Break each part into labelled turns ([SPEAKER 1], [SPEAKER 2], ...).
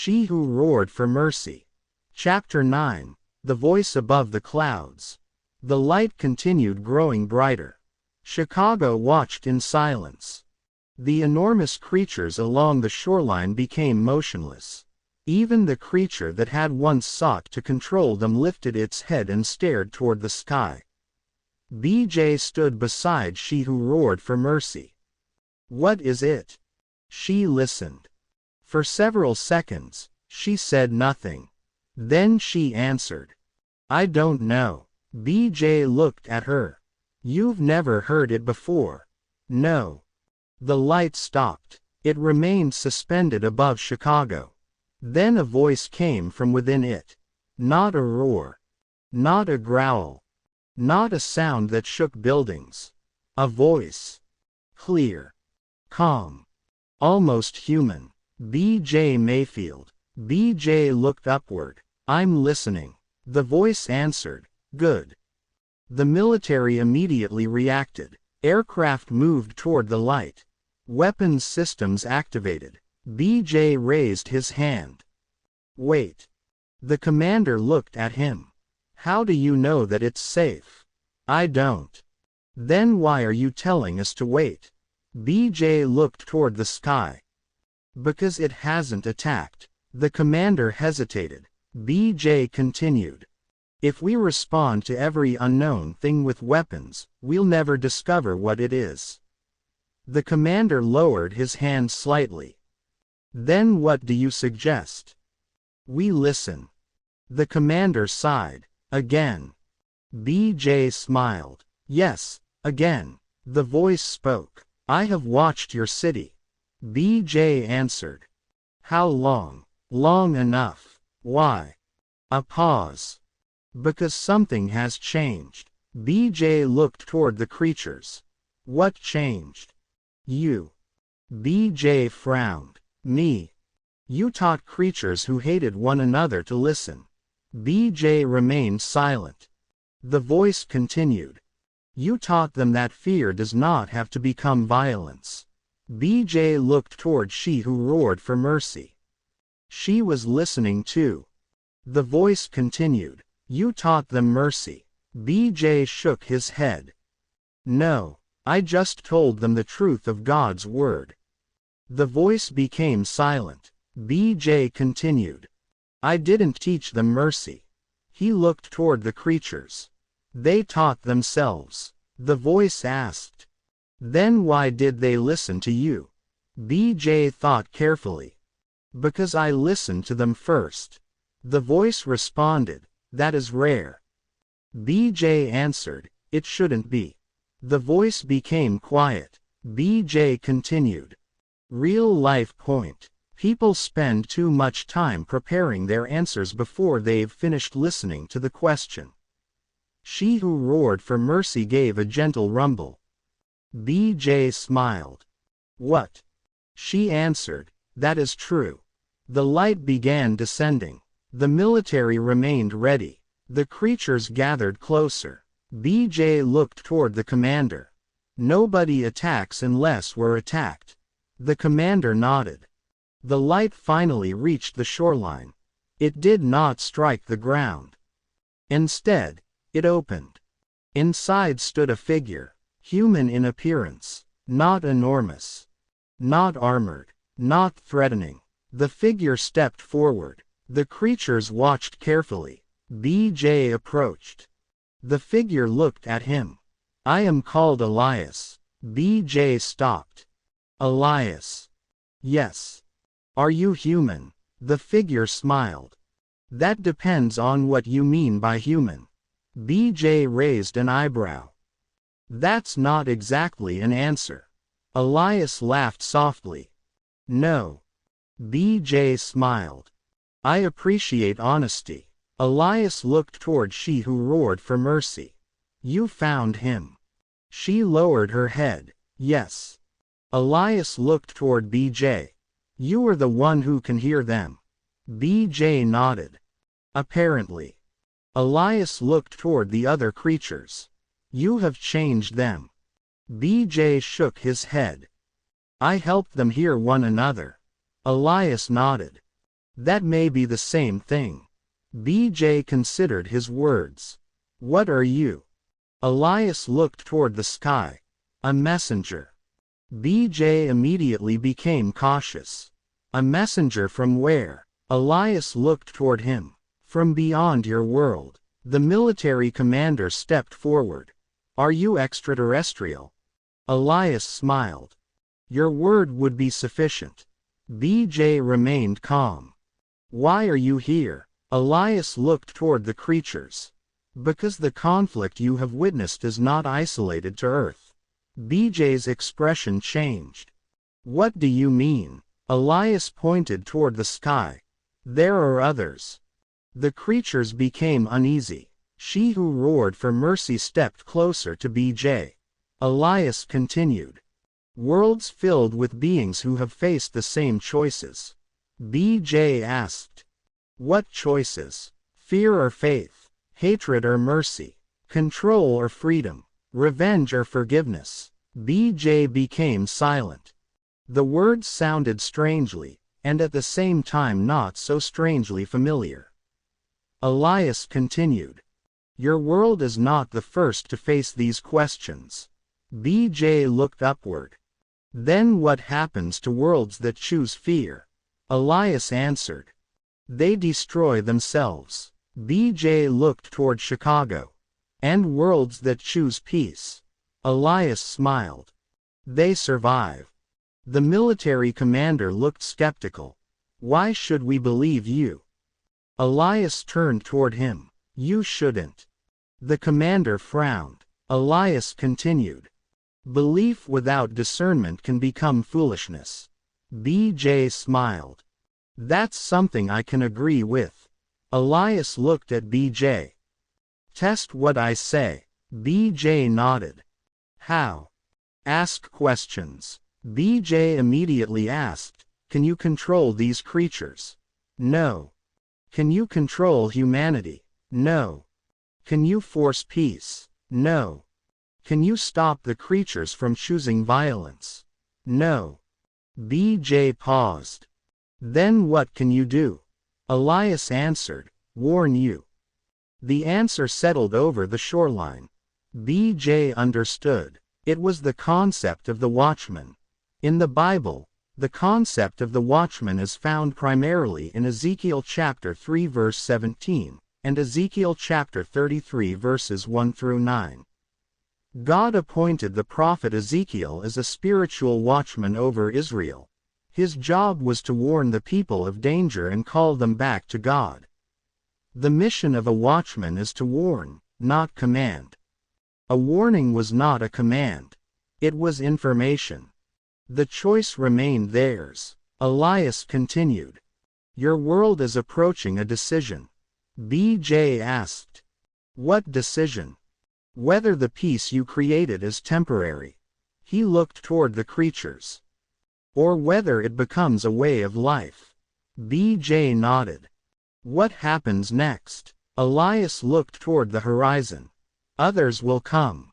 [SPEAKER 1] She Who Roared for Mercy. Chapter 9. The Voice Above the Clouds. The light continued growing brighter. Chicago watched in silence. The enormous creatures along the shoreline became motionless. Even the creature that had once sought to control them lifted its head and stared toward the sky. BJ stood beside She Who Roared for Mercy. "What is it?" She listened. For several seconds, she said nothing. Then she answered, "I don't know." BJ looked at her. "You've never heard it before?" "No." The light stopped. It remained suspended above Chicago. Then a voice came from within it. Not a roar. Not a growl. Not a sound that shook buildings. A voice. Clear. Calm. Almost human. B.J. Mayfield. B.J. looked upward. "I'm listening." The voice answered, "Good." The military immediately reacted. Aircraft moved toward the light. Weapons systems activated. B.J. raised his hand. "Wait." The commander looked at him. "How do you know that it's safe?" "I don't." "Then why are you telling us to wait?" B.J. looked toward the sky. "Because it hasn't attacked." The commander hesitated. B.J. continued. "If we respond to every unknown thing with weapons, we'll never discover what it is." The commander lowered his hand slightly. "Then what do you suggest?" "We listen." The commander sighed. "Again." B.J. smiled. "Yes, again." The voice spoke. "I have watched your city." B.J. answered. "How long?" "Long enough." "Why?" A pause. "Because something has changed." B.J. looked toward the creatures. "What changed?" "You." B.J. frowned. "Me?" "You taught creatures who hated one another to listen." B.J. remained silent. The voice continued. "You taught them that fear does not have to become violence." B.J. looked toward She Who Roared for Mercy. She was listening too. The voice continued. "You taught them mercy." B.J. shook his head. "No, I just told them the truth of God's word." The voice became silent. B.J. continued. "I didn't teach them mercy." He looked toward the creatures. "They taught themselves." The voice asked. "Then why did they listen to you?" B.J. thought carefully. "Because I listened to them first." The voice responded. "That is rare." B.J. answered, "It shouldn't be." The voice became quiet. B.J. continued. "Real life point. People spend too much time preparing their answers before they've finished listening to the question." She Who Roared for Mercy gave a gentle rumble. B.J. smiled. "What?" She answered, "That is true." The light began descending. The military remained ready. The creatures gathered closer. B.J. looked toward the commander. "Nobody attacks unless we're attacked." The commander nodded. The light finally reached the shoreline. It did not strike the ground. Instead, it opened. Inside stood a figure, human in appearance, not enormous, not armored, not threatening. The figure stepped forward. The creatures watched carefully. B.J. approached. The figure looked at him. "I am called Elias." B.J. stopped. "Elias?" "Yes." "Are you human?" The figure smiled. "That depends on what you mean by human." B.J. raised an eyebrow. "That's not exactly an answer." Elias laughed softly. "No." B.J. smiled. "I appreciate honesty." Elias looked toward She Who Roared for Mercy. "You found him." She lowered her head. "Yes." Elias looked toward B.J. "You are the one who can hear them." B.J. nodded. "Apparently." Elias looked toward the other creatures. "You have changed them." B.J. shook his head. "I helped them hear one another." Elias nodded. That may be the same thing. BJ considered his words. What are you? Elias looked toward the sky. A messenger. BJ immediately became cautious. A messenger from where? Elias looked toward him. From beyond your world. The military commander stepped forward. Are you extraterrestrial? Elias smiled. Your word would be sufficient. BJ remained calm. Why are you here? Elias looked toward the creatures. Because the conflict you have witnessed is not isolated to Earth. BJ's expression changed. What do you mean? Elias pointed toward the sky. There are others. The creatures became uneasy. She who roared for mercy stepped closer to BJ. Elias continued. Worlds filled with beings who have faced the same choices. BJ asked. What choices? Fear or faith? Hatred or mercy? Control or freedom? Revenge or forgiveness? BJ became silent. The words sounded strangely, and at the same time not so strangely familiar. Elias continued. Your world is not the first to face these questions. BJ looked upward. Then what happens to worlds that choose fear? Elias answered. They destroy themselves. BJ looked toward Chicago. And worlds that choose peace? Elias smiled. They survive. The military commander looked skeptical. Why should we believe you? Elias turned toward him. You shouldn't. The commander frowned. Elias continued. Belief without discernment can become foolishness. BJ smiled. That's something I can agree with. Elias looked at BJ. Test what I say. BJ nodded. How? Ask questions. BJ immediately asked, can you control these creatures? No. Can you control humanity? No. Can you force peace? No. Can you stop the creatures from choosing violence? No. BJ paused. Then what can you do? Elias answered, warn you. The answer settled over the shoreline. BJ understood. It was the concept of the watchman. In the Bible, the concept of the watchman is found primarily in Ezekiel chapter 3 verse 17, and Ezekiel chapter 33 verses 1 through 9. God appointed the prophet Ezekiel as a spiritual watchman over Israel. His job was to warn the people of danger and call them back to God. The mission of a watchman is to warn, not command. A warning was not a command. It was information. The choice remained theirs. Elias continued. Your world is approaching a decision. BJ asked. What decision? Whether the peace you created is temporary. He looked toward the creatures. Or whether it becomes a way of life. BJ nodded. What happens next? Elias looked toward the horizon. Others will come.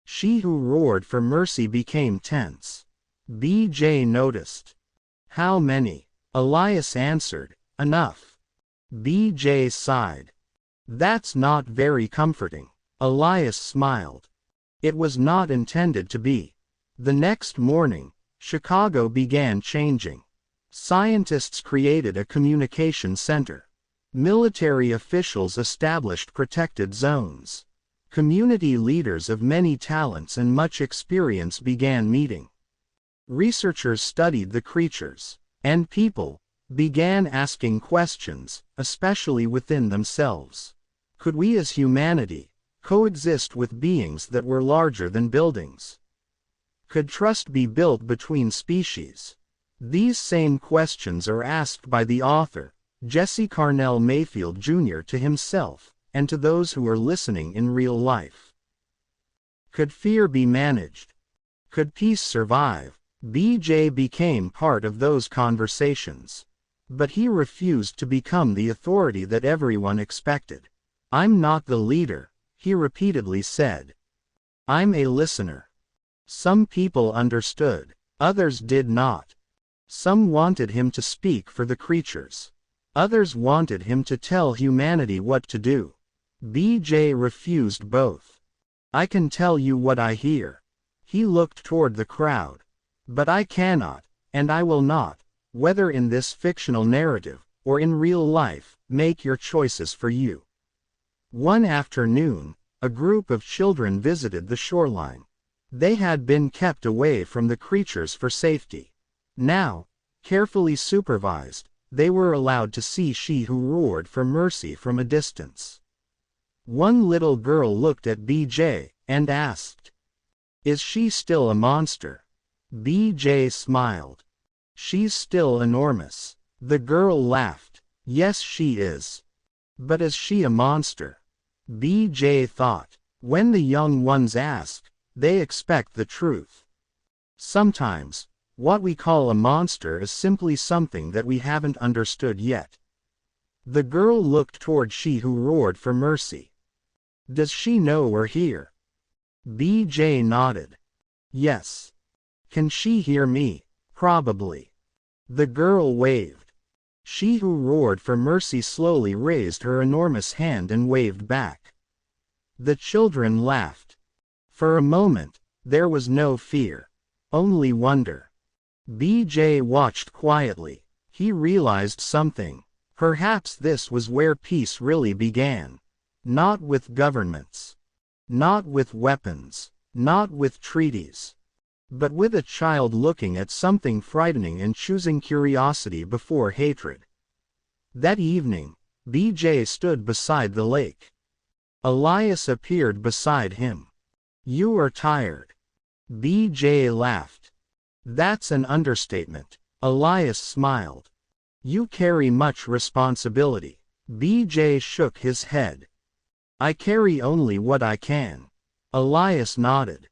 [SPEAKER 1] She who roared for mercy became tense. BJ noticed. How many? Elias answered, enough. BJ sighed. That's not very comforting. Elias smiled. It was not intended to be. The next morning, Chicago began changing. Scientists created a communication center. Military officials established protected zones. Community leaders of many talents and much experience began meeting. Researchers studied the creatures, and people began asking questions, especially within themselves. Could we as humanity coexist with beings that were larger than buildings? Could trust be built between species? These same questions are asked by the author, Jesse Carnell Mayfield Jr. to himself, and to those who are listening in real life. Could fear be managed? Could peace survive? BJ became part of those conversations. But he refused to become the authority that everyone expected. I'm not the leader, he repeatedly said. I'm a listener. Some people understood, others did not. Some wanted him to speak for the creatures. Others wanted him to tell humanity what to do. BJ refused both. I can tell you what I hear. He looked toward the crowd. But I cannot, and I will not, whether in this fictional narrative, or in real life, make your choices for you. One afternoon, a group of children visited the shoreline. They had been kept away from the creatures for safety. Now, carefully supervised, they were allowed to see She Who Roared for Mercy from a distance. One little girl looked at BJ, and asked, "Is she still a monster?" BJ smiled. "She's still enormous." The girl laughed. "Yes, she is. But is she a monster?" BJ thought. When the young ones ask, they expect the truth. Sometimes, what we call a monster is simply something that we haven't understood yet. The girl looked toward She Who Roared for Mercy. "Does she know we're here?" BJ nodded. "Yes." "Can she hear me?" "Probably." The girl waved. She Who Roared for Mercy slowly raised her enormous hand and waved back. The children laughed. For a moment, there was no fear. Only wonder. BJ watched quietly. He realized something. Perhaps this was where peace really began. Not with governments. Not with weapons. Not with treaties. But with a child looking at something frightening and choosing curiosity before hatred. That evening, BJ stood beside the lake. Elias appeared beside him. "You are tired." BJ laughed. "That's an understatement." Elias smiled. "You carry much responsibility." BJ shook his head. "I carry only what I can." Elias nodded.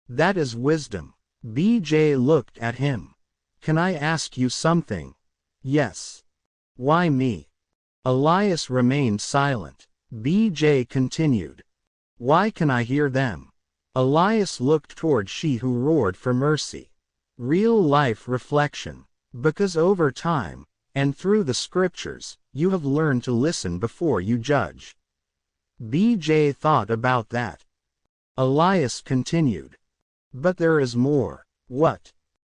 [SPEAKER 1] "That is wisdom." BJ looked at him. "Can I ask you something?" "Yes." "Why me?" Elias remained silent. BJ continued. "Why can I hear them?" Elias looked toward She Who Roared for Mercy. Real-life reflection. Because over time, and through the scriptures, you have learned to listen before you judge. BJ thought about that. Elias continued. "But there is more." "What?"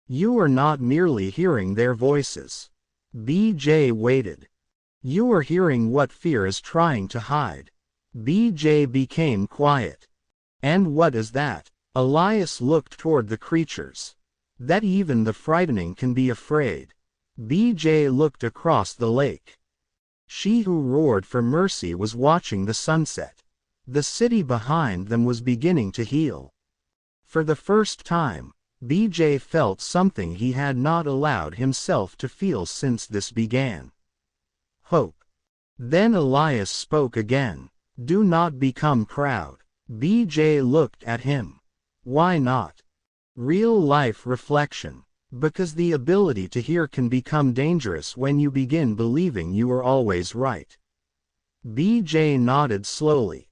[SPEAKER 1] "You are not merely hearing their voices." BJ waited. "You are hearing what fear is trying to hide." BJ became quiet. "And what is that?" Elias looked toward the creatures. "That even the frightening can be afraid." BJ looked across the lake. She Who Roared for Mercy was watching the sunset. The city behind them was beginning to heal. For the first time, BJ felt something he had not allowed himself to feel since this began. Hope. Then Elias spoke again. "Do not become proud." BJ looked at him. "Why not?" Real-life reflection. Because the ability to hear can become dangerous when you begin believing you are always right. BJ nodded slowly.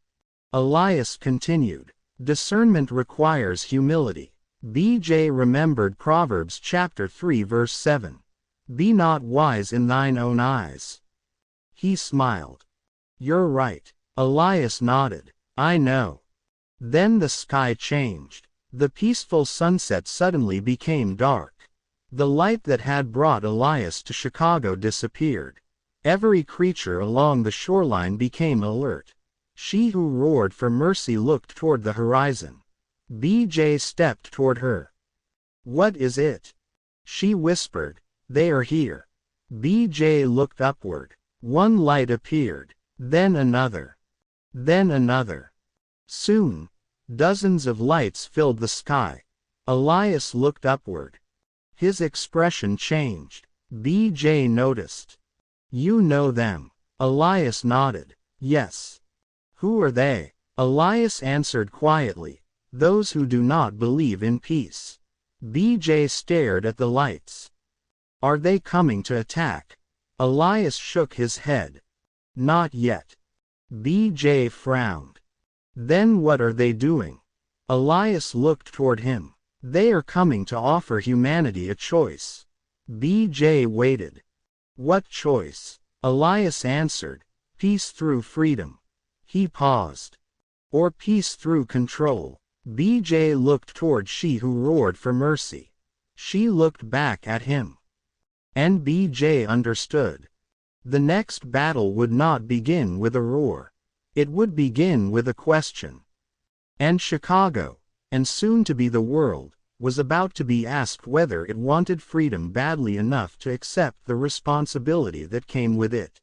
[SPEAKER 1] Elias continued. "Discernment requires humility." BJ remembered Proverbs chapter 3 verse 7. "Be not wise in thine own eyes." He smiled. "You're right." Elias nodded. "I know." Then the sky changed. The peaceful sunset suddenly became dark. The light that had brought Elias to Chicago disappeared. Every creature along the shoreline became alert. She Who Roared for Mercy looked toward the horizon. BJ stepped toward her. "What is it?" She whispered. "They are here." BJ looked upward. One light appeared. Then another. Then another. Soon, dozens of lights filled the sky. Elias looked upward. His expression changed. BJ noticed. "You know them." Elias nodded. "Yes." "Who are they?" Elias answered quietly. "Those who do not believe in peace." BJ stared at the lights. "Are they coming to attack?" Elias shook his head. "Not yet." BJ frowned. "Then what are they doing?" Elias looked toward him. "They are coming to offer humanity a choice." BJ waited. "What choice?" Elias answered, "Peace through freedom." He paused. "Or peace through control." BJ looked toward she who roared for mercy. She looked back at him. And BJ understood. The next battle would not begin with a roar. It would begin with a question. And Chicago, and soon to be the world, was about to be asked whether it wanted freedom badly enough to accept the responsibility that came with it.